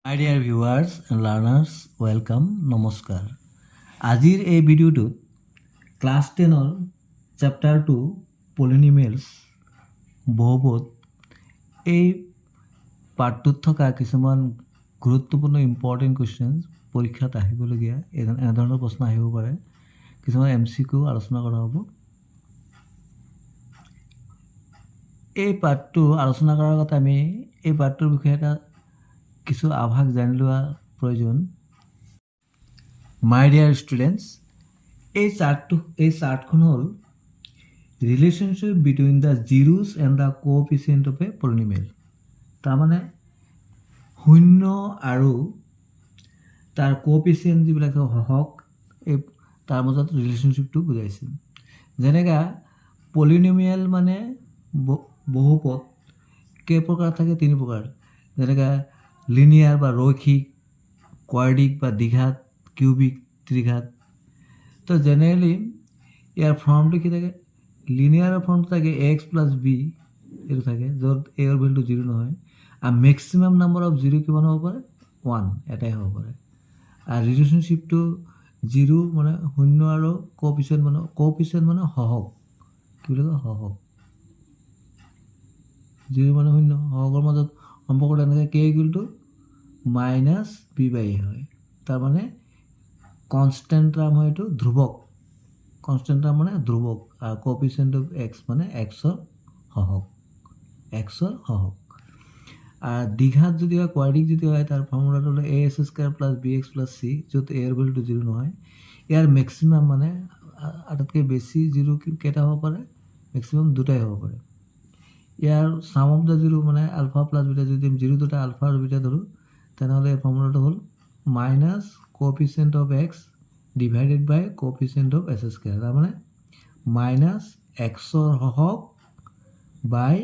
My dear viewers and learners, welcome, নমস্কাৰ। আজিৰ এই ভিডিঅ'টোত ক্লাছ 10ৰ চেপ্টাৰ 2 পলিনিমিয়েলছ বহুপদ এই পাৰ্টটোত থকা কিছুমান গুৰুত্বপূৰ্ণ ইম্পৰ্টেণ্ট কুৱেশ্যনছ পৰীক্ষাত আহিবলগীয়া এনেধৰণৰ প্ৰশ্ন আহিব পাৰে। কিছুমান MCQ আলোচনা কৰা হ'ব। এই পাৰ্টটো আলোচনা কৰাৰ আগতে আমি এই পাৰ্টটোৰ বিষয়ে এটা কিছু আভাস জানি লোৱা প্ৰয়োজন। মাই ডিয়াৰ ষ্টুডেণ্টছ, এই চাৰ্টখন হ'ল relationship between the zeros and the coefficient of a polynomial. তাৰমানে শূন্য আৰু তাৰ কোএফিচিয়েণ্ট যিবিলাক হওক এই তাৰ মাজত ৰিলেশ্যনশ্বিপটো বুজাইছে। যেনেকৈ পলিনিমিয়েল মানে বহুপদ কেই প্ৰকাৰ থাকে? 3 প্ৰকাৰ। যেনেকৈ লিনিয়াৰ বা ৰৈখিক, কোৱাড্ৰিক বা দ্বিঘাত, কিউবিক ত্ৰিঘাত। তো জেনেৰেলি ইয়াৰ ফৰ্মটো কি থাকে? লিনিয়াৰৰ ফৰ্মটো থাকে এক্স প্লাছ বি, এইটো থাকে য'ত এৰ ভেলুটো 0 নহয়। আৰু মেক্সিমাম নাম্বাৰ অফ 0 কিমান হ'ব পাৰে? 1, এটাই হ'ব পাৰে। আৰু ৰিলেশ্যনশ্বিপটো 0 মানে শূন্য আৰু কোএফিচিয়েণ্ট মানে সহগ। কি বুলি কয়? সহগ। 0 মানে শূন্য, সহগৰ মাজত সম্পৰ্কটো এনেকৈ কে ইকুৱেল টু -b/a হয়। তাৰমানে কনষ্টেণ্ট টাৰ্ম হয়, এইটো ধ্ৰুৱক। কনষ্টেণ্ট টাৰ্ম মানে ধ্ৰুৱক। আৰু কোএফিচিয়েণ্ট অফ এক্স মানে এক্সৰ সহগ। আৰু দ্বিঘাত যদি হয়, কোৱাড্ৰিক যদি হয়, তাৰ ফৰ্মুলাটো হ'লে a² + bx + c, য'ত এৰ ভেলুটো 0 নহয়। ইয়াৰ মেক্সিমাম মানে আটাইতকৈ বেছি 0 কেইটা হ'ব পাৰে? মেক্সিমাম 2টাই হ'ব পাৰে। ইয়াৰ ছাম অফ দ্য 0 মানে আলফা প্লাছ বিটা, যদি 0 দুটা আলফা আৰু বিটা ধৰোঁ, তেনেহ'লে এই ফৰ্মুলাটো হ'ল minus coefficient of x divided by coefficient of s²। তাৰমানে মাইনাছ এক্সৰ সহগ বাই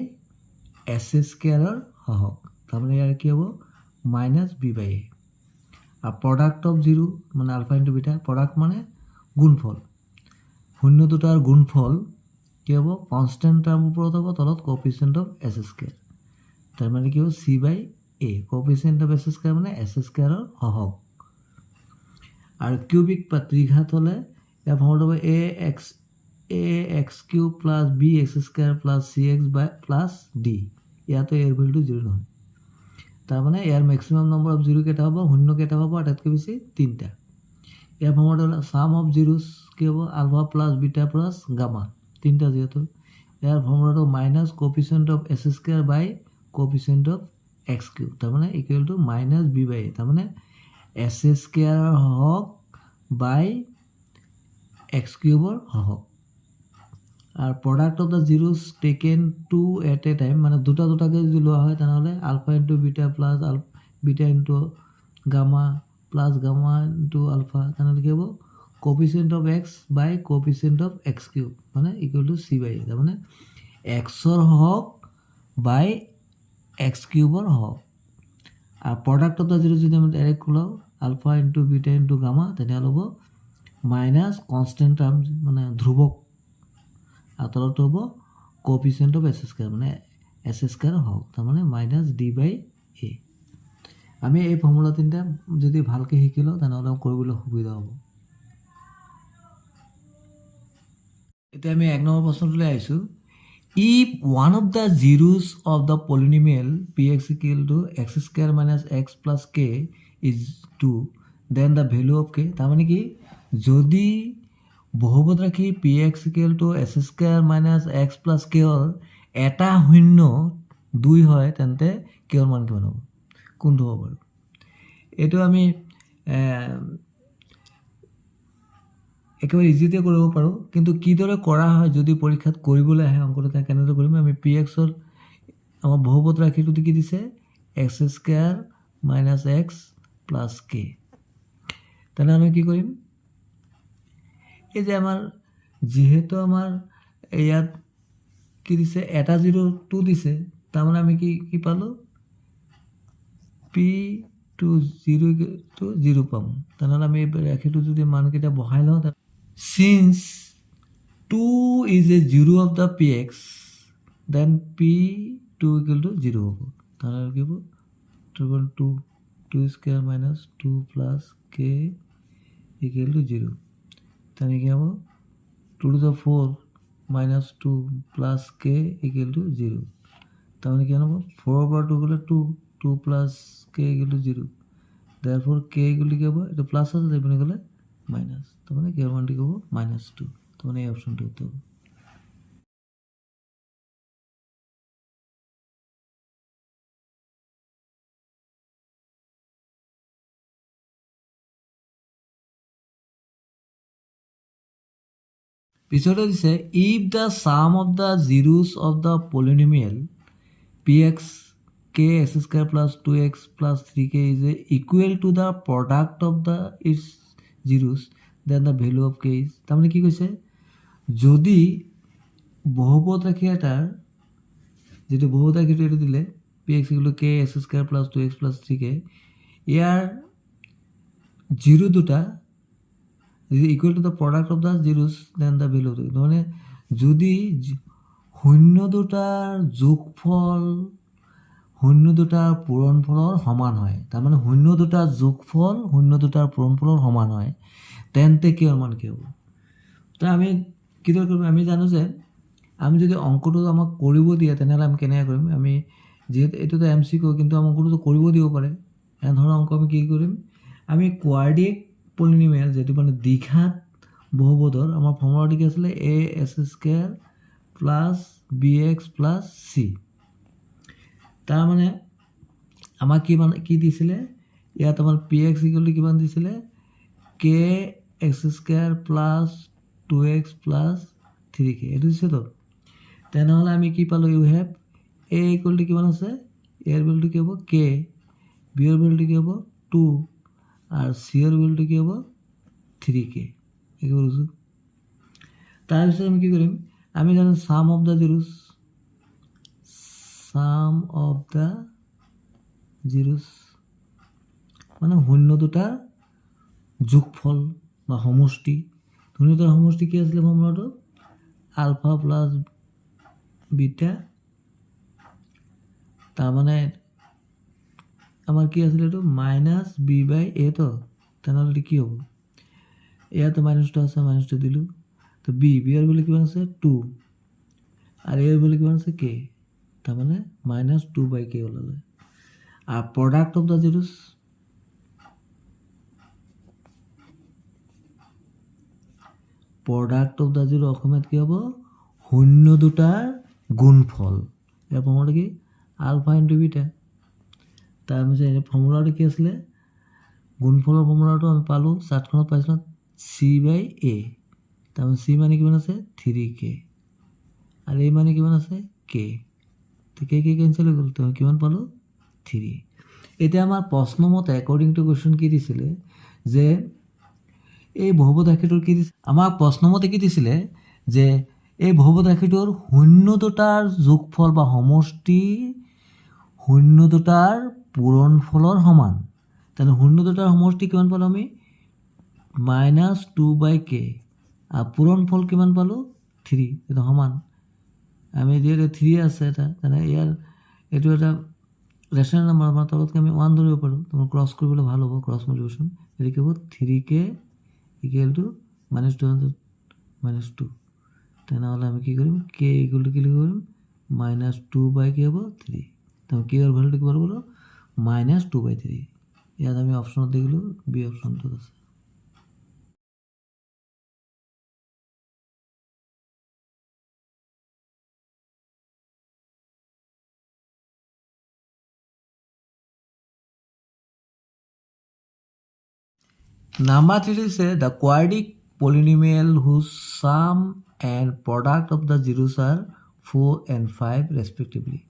s² সহগ। তাৰমানে ইয়াৰ কি হ'ব? -b/a। আৰু প্ৰডাক্ট অফ 0 মানে আলফা ইনটু বিটা, প্ৰডাক্ট মানে গুণফল। শূন্য দুটাৰ গুণফল কি হ'ব? কনষ্টেণ্ট টাৰ্ম ওপৰত হ'ব, তলত কোএফিচিয়েণ্ট অফ s²। তাৰমানে কি হ'ব? c/a। কোএফিচিয়েণ্ট অফ s² মানে s² সহগ। আৰু কিউবিক বা ত্ৰিঘাত হ'লে ইয়াৰ ফৰ্মুলাটো হ'ব ax³ + bx² + cx + d। ইয়াতো এৰ ভেলুটো 0 নহয়। তাৰমানে ইয়াৰ মেক্সিমাম নম্বৰ অফ 0 কেইটা হ'ব? শূন্য কেইটা হ'ব? আটাইতকৈ বেছি 3টা। ইয়াৰ ফৰ্মুলাটো হ'লে ছাম অফ জিৰোজ কি হ'ব? Alpha plus beta plus gamma, 3টা যিহেতু। ইয়াৰ ফৰ্মুলাটো minus coefficient of s² by coefficient of x³, তাৰমানে ইকুৱেল টু -b/a। তাৰমানে s² সহগ বাই x³ সহগ। আৰু product of the zeros taken two at a time, মানে দুটাকৈ যদি লোৱা হয়, তেনেহ'লে alpha into beta plus beta into gamma plus gamma into alpha, তেনেহ'লে কি হ'ব? Coefficient of x by coefficient of x³ মানে ইকুৱেল টু c/a। তাৰমানে এক্সৰ সহগ বাই x³ সহগ। আৰু প্ৰডাক্ট অফ দ্য জিৰোজ যদি আমি ডাইৰেক্ট ওলাওঁ, alpha into beta into gamma, তেনেহ'লে হ'ব মাইনাছ কনষ্টেণ্ট টাৰ্ম মানে ধ্ৰুৱক, আৰু তলতো হ'ব কোএফিচিয়েণ্ট অফ s² মানে s² সহগ। তাৰমানে -d/a। আমি এই ফৰ্মুলা 3টা যদি ভালকৈ শিকি লওঁ, তেনেহ'লে কৰিবলৈ সুবিধা হ'ব। এতিয়া আমি 1 নম্বৰ প্ৰশ্নটোলৈ আহিছোঁ। If one of the zeros of the polynomial px = x² - x plus k is 2, then the value of k। তাৰমানে কি? যদি বহুপদ ৰাশি px = s² - x plus k ৰ এটা শূন্য 2 হয়, তেন্তে k ৰ মান কিমান হ'ব? কোনটো হ'ব বাৰু? এইটো আমি একেবাৰে ইজিতে কৰিব পাৰোঁ, কিন্তু কিদৰে কৰা হয় যদি পৰীক্ষাত কৰিবলৈ আহে অংকটো কেনেদৰে কৰিম? আমি px-ৰ আমাৰ বহুপদ ৰাশিটো কি দিছে? x² - x plus k। তেনেহ'লে আমি কি কৰিম? এই যে আমাৰ যিহেতু আমাৰ ইয়াত কি দিছে? এটা 0 2 দিছে, তাৰমানে আমি কি পালোঁ? p(0) পাম। তেনেহ'লে আমি এই ৰাশিটো যদি মানকেইটা বহাই লওঁ, since 2 is a 0 of the px, then p2 = 0 হ'ব। তাহলে কি হ'ব? 2 2 square minus 2 plus K equal to 0 তাহলে কি হবো 2 to the 4 minus 2 plus k equal to 0 তাহলে কি হবো 4 over 2 গেলে 2 plus k equal to 0 therefore k equal to কি হবো এটা প্লাস আছে তাই মানে গেলে মাইনাস তার মানে k এর মানটি কি হবো -2 তার মানে এই অপশনটি হতে হবে পিছতে দিছে if the sum of the zeros of the polynomial px k x square plus 2x plus 3k is equal to the product of the its zeros then the value of k is তার মানে কি কৈছে যদি বহুপদ রাশি এটাৰ যেটো বহুপদ রাশিটো এটা দিলে px equal to k x square plus 2x plus 3k year zero দুটা is equal to the product of the zeros then the value of the মানে যদি শূন্য দুটাৰ যোগফল শূন্য দুটাৰ পূৰণফলৰ সমান হয় তাৰ মানে শূন্য দুটাৰ যোগফল শূন্য দুটাৰ পূৰণফলৰ সমান হয় তেন্তে কি মান কি হ'ব তো আমি কি কৰিব আমি জানো যে আমি যদি অঙ্কটো আমাক কৰিব দিয়ে তেনেহলে আমি কেনে কৰিম আমি যেহেতু এটো তো এমসিকিউ কিন্তু আমাক অঙ্কটো কৰিব দিব পাৰে এনে ধৰণৰ অঙ্ক আমি কি কৰিম আমি কোয়াড্ৰেটিক পলিনোমিয়াল যেটো মানে দ্বিঘাত বহুপদৰ আমাৰ ফৰ্মুলাটো কি আছিল a² plus bx plus c তাৰ মানে আমাক কি দিছিলে ইয়াত আমাৰ px ইকুৱেল টু কিমান দিছিলে kx² plus 2x plus 3k এটো দিছে তো তেনেহলে আমি কি পালো you have a equal to কিমান আছে a এর ভ্যালু কি হ'ব k b এর ভ্যালু কি হ'ব 2 আর c এর ভ্যালু কি হ'ব 3k এই বলছো তাৰপিছত আমি কি কৰিম আমি জানো সাম অফ দা জিৰোস মানে শূন্য দুটাৰ যোগফল বা সমষ্টি শূন্য দুটাৰ সমষ্টি কি আছিল ফৰ্মুলাটো আলফা প্লাস বিটা তাৰ মানে আমাৰ কি আছিল এটো -b/a তো তেনেহলে কি হ'ব ইয়াতে -2 আছে -2 দিলো তো b এর ভ্যালু কিমান আছে 2 আর a এর ভ্যালু কিমান আছে k তার মানে -2/k ওলালে আর product of the zeros product of the zero অসমত কি হ'ব শূন্য দুটাৰ গুণফল এৰ ফৰ্মুলা কি আলফা ইনটু বিটা তাৰ মানে এই ফৰ্মুলাটো কি আছিল গুণফলৰ ফৰ্মুলাটো আমি পালো চাৰ্টখনত পাইছিলো c/a তার মানে c মানে কিমান আছে 3k আর a মানে কিমান আছে k তো k ক্যান্সেল হৈ গ'ল তো কিমান পালো 3 এতিয়া আমাৰ প্ৰশ্ন মতে অ্যাকৰ্ডিং টু কোশ্চেন কি দিছিলে যে এই বহুপদ ৰাশিটোৰ কি আমাৰ প্ৰশ্ন মতে কি দিছিলে যে এই বহুপদ ৰাশিটোৰ শূন্য দুটাৰ যোগফল বা সমষ্টি শূন্য দুটাৰ পূৰণফলৰ সমান তাহলে শূন্য দুটাৰ সমষ্টি কিমান পালো আমি -2/k আৰ পূৰণফল কিমান পালো 3 এটা সমান আমি যেহেতু 3 আছে এটা তাহলে ইয়াৰ এটো এটা রেশনাল নাম্বার আমরা তলতকে আমি 1 ধরিব পারো তোমার ক্রস করলে ভালো হবে ক্রস মাল্টিপ্লিকেশন এটা কি হবে 3k ইকুয়াল টু -2 -2 তাহলে আমি কি করিম k ইকুয়াল টু কি লিখব -2/k হবে 3 তো k এর ভ্যালুটা কি বলবো -2/3 ইয়াত আমি অপশনত দেখিলো বি অপশনটো আছে Number 3 say the quadratic polynomial whose sum and product of the zeros are 4 and 5 respectively.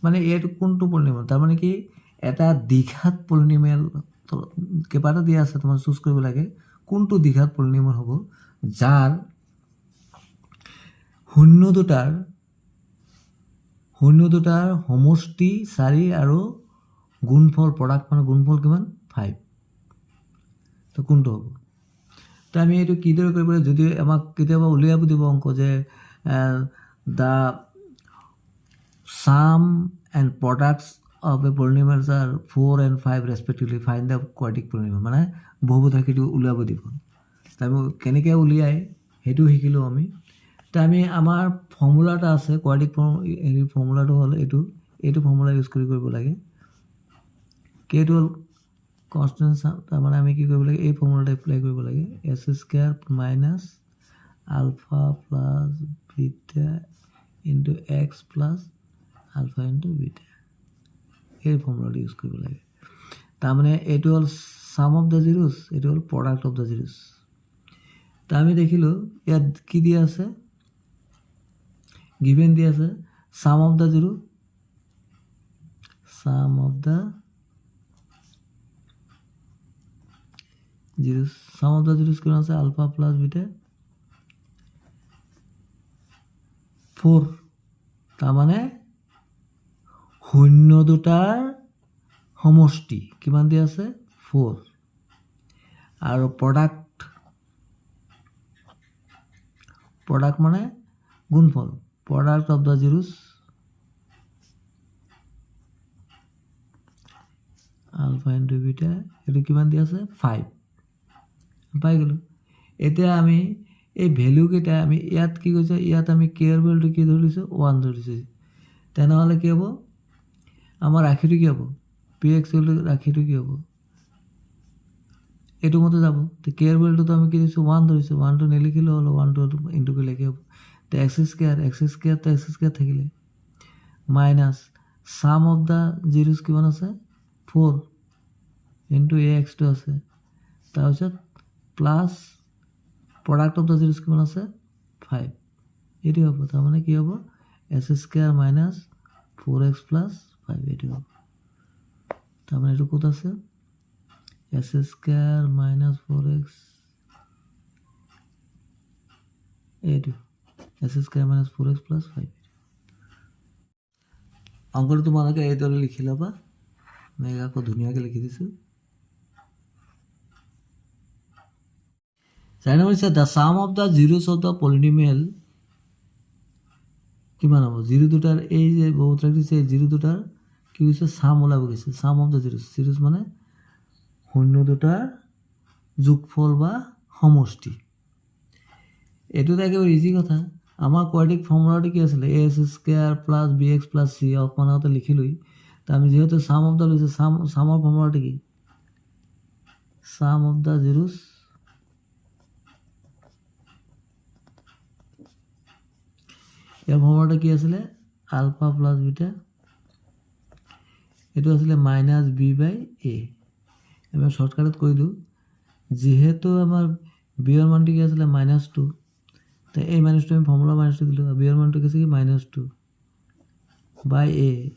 মানে এর কোনটো পলিনোমিয়াল তার মানে কি এটা দ্বিঘাত পলিনোমিয়াল কেইবাটা দিয়া আছে তোমার চুজ কৰিব লাগে কোনটো দ্বিঘাত পলিনোমিয়াল হ'ব যাৰ শূন্য দুটাৰ সমষ্টি 4 আৰু গুণফল প্ৰডাক্ট মানে গুণফল কিমান 5 তো কোনটো হ'ব তো আমি এইটো কিদৰে কৰিব যদি আমাক কেতিয়াবা উলিয়াব দিব অংক যে দা সাম and প্ৰডাক্টস of a polynomials are 4 and 5 respectively. Find the quadratic polynomial. মানে বহুপদ ৰাশিটো উলিয়াব দিব। আমি কেনেকৈ উলিয়াই সেইটো শিকিলোঁ আমি। তো আমি আমাৰ ফৰ্মুলা এটা আছে কোৱাড্ৰেটিক ফৰ্মুলাটো হ'ল এইটো ফৰ্মুলা ইউজ কৰিব লাগে। কেইটো হ'ল কনষ্টেণ্ট, তাৰমানে আমি কি কৰিব লাগে, এই ফৰ্মুলাটো এপ্লাই কৰিব লাগে। X square minus alpha plus beta into x plus alpha into beta, এই ফৰ্মুলাটো ইউজ কৰিব লাগে। তাৰমানে এইটো হ'ল ছাম অফ দ্য জিৰ'ছ, এইটো হ'ল প্ৰডাক্ট অফ দ্য জিৰ'ছ। তো আমি দেখিলোঁ ইয়াত কি দিয়া আছে, গিভেন দিয়া আছে sum of the zero', sum of the zeros, sum of the zeros কিমান আছে, আলফা প্লাছ বিটা 4। তাৰমানে শূন্য দুটাৰ সমষ্টি কিমান দিয়া আছে 4, আৰু প্ৰডাক্ট মানে গুণফল, product of the zeros alpha into beta, এইটো কিমান দিয়া আছে 5 পাই গ'লোঁ। এতিয়া আমি এই ভেলুকেইটা আমি ইয়াত কি কৈছে, ইয়াত আমি কেয়াৰ ভেলুটো কি ধৰিছোঁ 1 ধৰিছোঁ। তেনেহ'লে কি হ'ব, আমাৰ ৰাশিটো কি হ'ব, পি এক্স ৰাশিটো কি হ'ব, এইটো মতে যাব। তো কেয়াৰ ভেলুটোতো আমি কি দিছোঁ 1 ধৰিছোঁ, 1টো নিলিখিলেও হ'ল, 1টো ইনটু কৰিলে কি হ'ব, তো এক্স স্কুৱেৰ থাকিলে minus sum of the zeros কিমান আছে 4 ইনটু এ এক্সটো আছে, তাৰপিছত plus product of the zeros কিমান আছে 5, এইটো হ'ব। তাৰমানে কি হ'ব, S square minus 4x plus 5, এইটো হ'ব। তাৰমানে এইটো ক'ত আছে, এছ স্কুৱেৰ মাইনাছ 4x, এইটো S square minus 4x plus 5। অংকটো তোমালোকে এইদৰে লিখি ল'বা, মই আকৌ ধুনীয়াকৈ লিখি দিছোঁ। 4 নম্বৰ হৈছে the sum of the zeros of the polynomial কিমান হ'ব, জিৰ' দুটাৰ এই যে বহুত ৰাখিছে, এই জিৰ' দুটাৰ কি হৈছে ছাম ওলাব গৈছে, ছাম অফ দ্য জিৰ'ছ মানে শূন্য দুটাৰ যোগফল বা সমষ্টি। এইটো একেবাৰে ইজি কথা। আমাৰ কোৱাড্ৰেটিক ফৰ্মুলাটো কি আছিলে, a x square plus b x plus c, অকণমান আগতে লিখিলোঁই। তো আমি যিহেতু ছাম অফ দ্য লৈছোঁ, ছামৰ ফৰ্মুলাটো কি, ছাম অফ দ্য জিৰ'ছ ইয়াৰ ফৰ্মুলাটো কি আছিলে, আলফা প্লাছ বিটা, এইটো আছিলে মাইনাছ বি বাই এ। আমি শ্বৰ্টকাটত কৈ দিওঁ, যিহেতু আমাৰ বিৰ মানটো কি আছিলে -2, তো এই মাইনাছটো আমি ফৰ্মুলা মাইনাছটো দিলোঁ, বিৰ মানটো কি আছে কি -2 বাই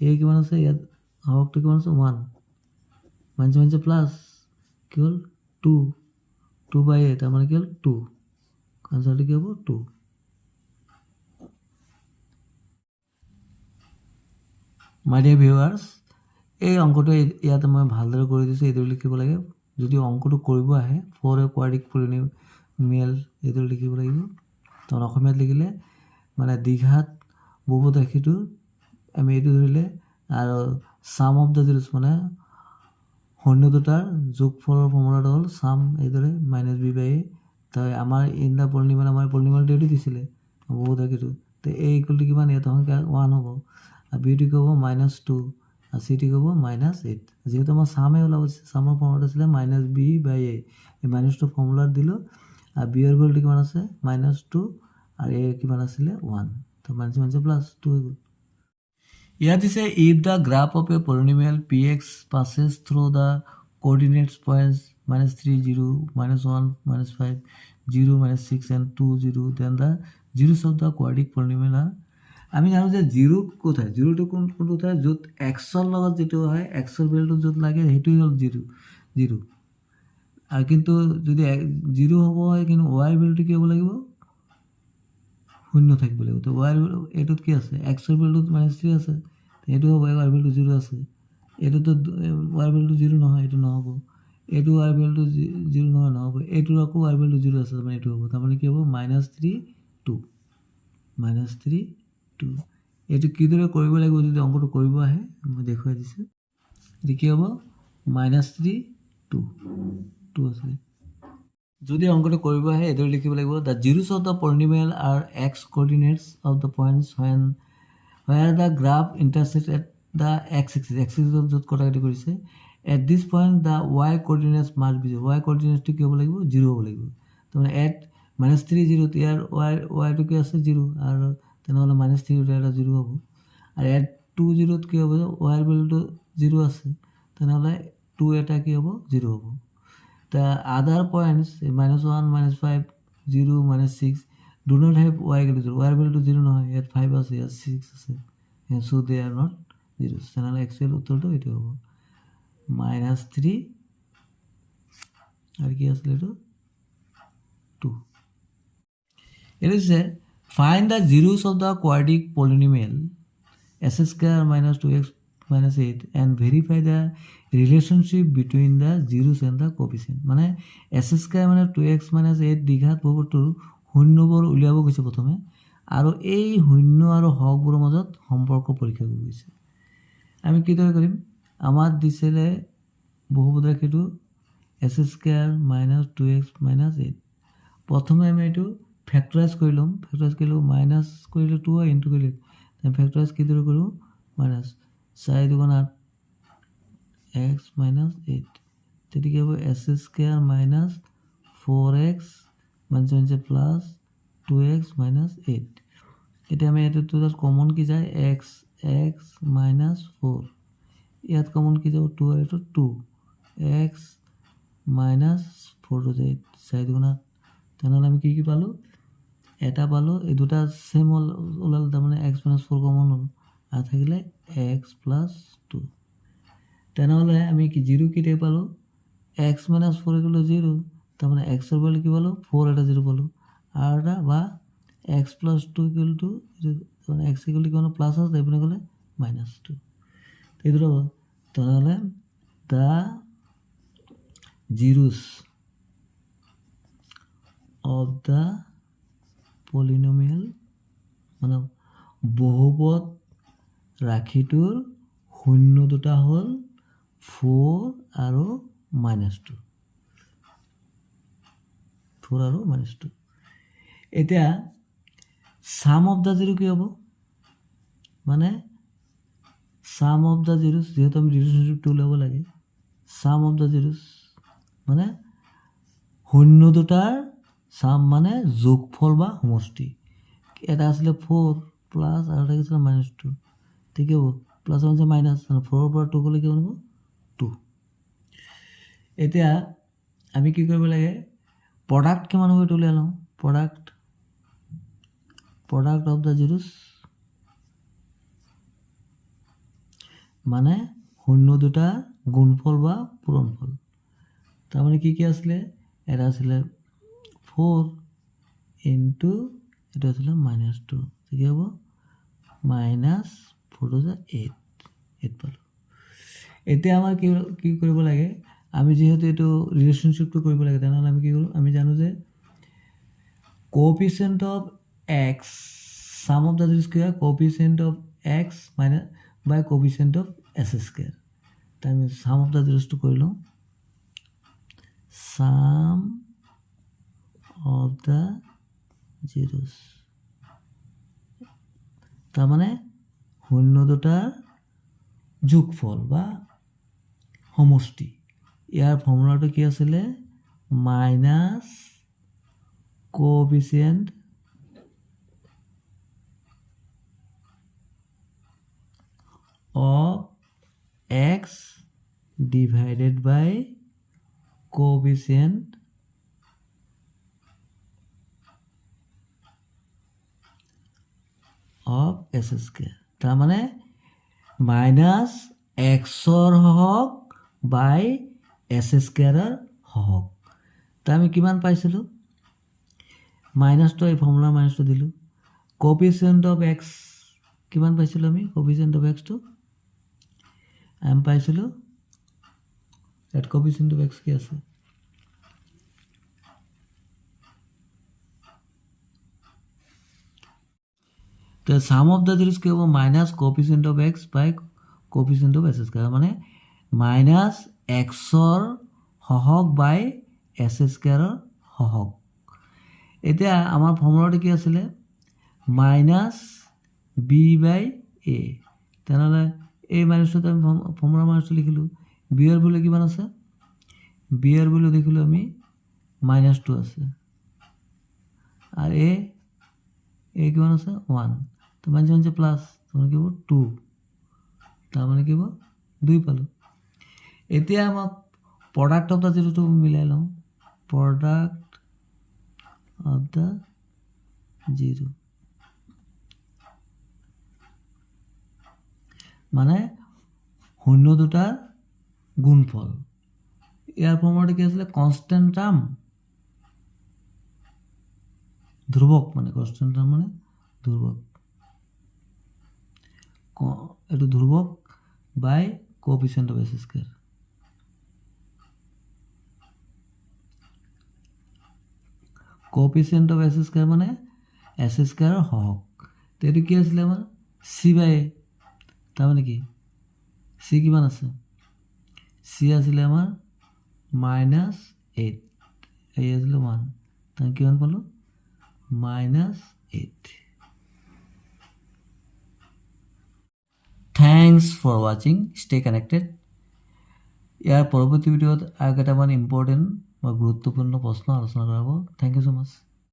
এ কিমান আছে ইয়াত, হৰকটো কিমান আছে 1, মাইনাছে প্লাছ কি হ'ল 2 বাই এ, তাৰমানে কি হ'ল 2, আনচাৰটো কি হ'ব 2। মাই ডিয়াৰ ভিউৱাৰ্ছ, এই অংকটো ইয়াতে মই ভালদৰে কৰি দিছোঁ, এইদৰে লিখিব লাগে। যদি অংকটো কৰিব আহে 4 কোৱাড্ৰেটিক পলিনমিয়েল এইদৰে লিখিব লাগিব। কাৰণ অসমীয়াত লিখিলে মানে দ্বিঘাত বহুপদ ৰাশিটো আমি এইটো ধৰিলে, আৰু ছাম অফ দ্য জিৰ'ছ মানে শূন্য দুটাৰ যোগফলৰ ফৰ্মুলাটো হ'ল ছাম, এইদৰে মাইনাছ বি বাই এ। তো আমাৰ ইন দ্য পলিনমিয়েল, আমাৰ পলিনমিয়েলটো এইটো দিছিলে বহুপদ ৰাশিটো, তো এ ইকুৱেল টু কিমান, ইয়াত সংখ্যা 1 হ'ব, আৰু বিটো কি হ'ব -2, আৰু চিটো কি হ'ব -8। যিহেতু আমাৰ ছামে ওলাব, ছামৰ ফৰ্মুলাটো আছিলে মাইনাছ বি বাই এ, এই মাইনাছটো ফৰ্মুলাত দিলোঁ, আৰু বিৰ ভেলুটো কিমান আছে -2, আৰু এ কিমান আছিলে 1, তো মাইনাছে প্লাছ 2 হৈ গ'ল। ইয়াত দিছে if the graph of a polynomial p x passes through the coordinates points -3, 0, -1, -5, 0, -6 and 2, 0, then the zeros of the quadratic polynomial are। আমি জানো যে জিৰ' ক'ত হয়, জিৰ'টো কোনটো হয়, য'ত এক্সৰ লগত যিটো হয়, এক্সৰ ভেলুটো য'ত লাগে সেইটোৱে হ'ল জিৰ'। আৰু কিন্তু যদি জিৰ' হ'ব হয়, কিন্তু ৱাইৰ ভেলুটো কি হ'ব লাগিব, 0 থাকিব লাগিব। তো ৱাইৰ এইটোত কি আছে, এক্সৰ ভেলুটোত -3 আছে, এইটো হ'ব ৱাইৰ ভেলুটো 0 আছে, এইটোতো ৱাইৰ ভেলুটো 0 নহয়, এইটো নহ'ব, এইটো ৱাইৰ ভেলুটো 0 নহয়, নহ'ব, এইটোৰ আকৌ ৱাইৰ ভেলুটো 0 আছে, তাৰমানে এইটো হ'ব, তাৰমানে কি হ'ব -3, 2, -3, 2। এইটো কিদৰে কৰিব লাগিব যদি অংকটো কৰিব আহে মই দেখুৱাই দিছোঁ। এটি কি হ'ব -3 2 2 আছে যদি অংকটো কৰিব আহে এইদৰে লিখিব লাগিব the zeros of the polynomial are x coordinates of the points where the graph intersects at the x-axis য'ত কটাকটি কৰিছে at this point the y coordinates must be 0 y coordinates কি হ'ব লাগিব 0 হ'ব লাগিব তাৰমানে at -3 0 ইয়াৰ y টো কি আছে 0 আৰু তেনেহ'লে -3 এটা 0 হ'ব আৰু at 2 0 কি হ'ব y ৰ ভ্যালুটো 0 আছে তেনেহ'লে 2 এটা কি হ'ব 0 হ'ব the other points -1 -5 0 -6 do not have y equal to 0 y equal to 0 নহয় ইয়াত 5 আছে ইয়াত 6 আছে and so they are not 0 তেনেহ'লে actual উত্তৰটো এইটো হ'ব -3 আৰু কি আছিল এইটো 2 it is said find the zeros of the quadratic polynomial s square minus 2x minus 8 and verify the relationship between the zeros and the coefficient মানে s square minus 2x minus 8 দ্বিঘাত বহুপদটোৰ শূন্যবোৰ উলিয়াব গৈছে প্ৰথমে আৰু এই শূন্য আৰু হৰবোৰৰ মাজত সম্পৰ্ক পৰীক্ষা কৰিব গৈছে আমি কিদৰে কৰিম আমাৰ দিছিলে বহুপদৰাশিটো s square minus 2x minus 8 প্ৰথমে আমি এইটো ফেক্টৰাইজ কৰি ল'ম ফেক্টৰাইজ কৰিলে মাইনাছ কৰিলে 2 হয় ইনটু কৰিলে ফেক্টৰাইজ কিদৰে কৰোঁ মাইনাছ 4 2 8 x minus 8 তেতিয়া কি হ'ব s square minus 4x minus plus 2x minus 8 এতিয়া আমি এইটো তো কমন কি যায় x x minus 4 ইয়াত কমন কি যাব 2 আৰু এইটো 2 x minus 4 to 8 4 2 8 তেনেহ'লে আমি কি পালোঁ এটা পালোঁ এই দুটা সেম ওলাল তাৰমানে x minus 4 কমন হ'ল আৰু থাকিলে x plus 2 তেনেহ'লে আমি কি 0 কেতিয়া পালোঁ x minus 4 equal to 0 তাৰমানে x ৰ ভ্যালু কি পালোঁ 4 এটা 0 পালোঁ আৰু এটা বা x plus 2 equal to তাৰমানে x equal to কিমান প্লাছ আছে এইপিনে গ'লে -2 এই দুটা হ'ব তেনেহ'লে the zeros of the polynomial মানে বহুপদ ৰাশিটোৰ শূন্য দুটা হ'ল 4 আৰু -2 4 আৰু -2 এতিয়া সাম অফ দ্য জিৰো কি হ'ব মানে সাম অফ দ্য জিৰোছ যেহেতু আমি ৰিলেশ্যনশ্বিপটো উলিয়াব লাগে সাম অফ দ্য জিৰোছ মানে শূন্য দুটাৰ সাম মানে যোগফল বা সমষ্টি এটা আছিলে 4 প্লাছ আৰু এটা আছিলে -2 ঠিক হ'ব প্লাছ মানে মাইনাছ 4 ৰ পৰা 2 গ'লে কি হ'ব 2 এতিয়া আমি কি কৰিব লাগে প্ৰডাক্ট কিমান হ'ব এইটো উলিয়াই লওঁ প্ৰডাক্ট অফ দ্য জিৰোছ মানে শূন্য দুটা গুণফল বা পূৰণফল তাৰমানে কি আছিলে এটা আছিলে 4 ইনটু এটা আছিলে -2 ঠিক হ'ব -4 to 8 পালোঁ এতিয়া আমাৰ কি কৰিব লাগে আমি যেহেতু এইটো ৰিলেশ্যনশ্বিপটো কৰিব লাগে তেনেহ'লে আমি কি কৰোঁ আমি জানো যে coefficient of x sum of the zeros কি হয় coefficient of x minus by coefficient of s square তাই আমি সাম অফ দ্য জিৰোছটো কৰি লওঁ সাম অফ দ্য জিৰোছ তাৰমানে শূন্য দুটাৰ যোগফল বা সমষ্টি ইয়াৰ ফৰ্মুলাটো কি আছিলে minus coefficient of x divided by coefficient of s square তাৰমানে মাইনাছ এক্সৰ হওক বাই এছ স্কুৱেৰৰ হওক তো আমি কিমান পাইছিলোঁ মাইনাছটো এই ফৰ্মুলা মাইনাছটো দিলোঁ কোএফিচিয়েণ্ট অফ এক্স কিমান পাইছিলোঁ আমি কোএফিচিয়েণ্ট অফ এক্সটো আমি পাইছিলোঁ ইয়াত কোএফিচিয়েণ্ট অফ এক্স কি আছে তো সাম অফ দ্য জিৰোছ কি হ'ব minus coefficient of x by coefficient of x square মানে মাইনাছ এক্সৰ সহগ বাই এছ স্কুৱেৰৰ সহগ। এতিয়া আমাৰ ফৰ্মুলাটো কি আছিলে মাইনাছ বি বাই এ। তেনেহ'লে এই মাইনাছটো আমি ফৰ্মুলা মাইনাছটো লিখিলোঁ। বি এৰ ভেলু কিমান আছে বি এৰ ভেলু দেখিলোঁ আমি -2 আছে আৰু এ কিমান আছে 1 তো মাইনাছ প্লাছ তাৰমানে কি হ'ব 2 তাৰমানে কি হ'ব 2 পালোঁ। এতিয়া আমাক প্ৰডাক্ট অফ দ্য জিৰ'টো মিলাই লওঁ প্ৰডাক্ট অফ দ্য জিৰ' মানে শূন্য দুটাৰ গুণফল। ইয়াৰ ফৰ্মুলাটো কি আছিলে কনষ্টেণ্ট টাৰ্ম ধ্ৰুৱক মানে কনষ্টেণ্ট টাৰ্ম মানে ধ্ৰুৱক এইটো ধ্ৰুৱক by coefficient of x square. Coefficient of x square মানে এছ স্কুৱেৰৰ সহগ। তো এইটো কি আছিলে আমাৰ চি বাই এ তাৰমানে কি চি কিমান আছে চি আছিলে আমাৰ -8 এই আছিলে 1 তাৰ কিমান পালোঁ -8। থেংকছ ফৰ ৱাচিং ষ্টে কানেক্টেড। ইয়াৰ পৰৱৰ্তী ভিডিঅ'ত আৰু কেইটামান ইম্পৰ্টেণ্ট বা গুৰুত্বপূৰ্ণ প্ৰশ্ন আলোচনা কৰা হ'ব। Thank you so' much.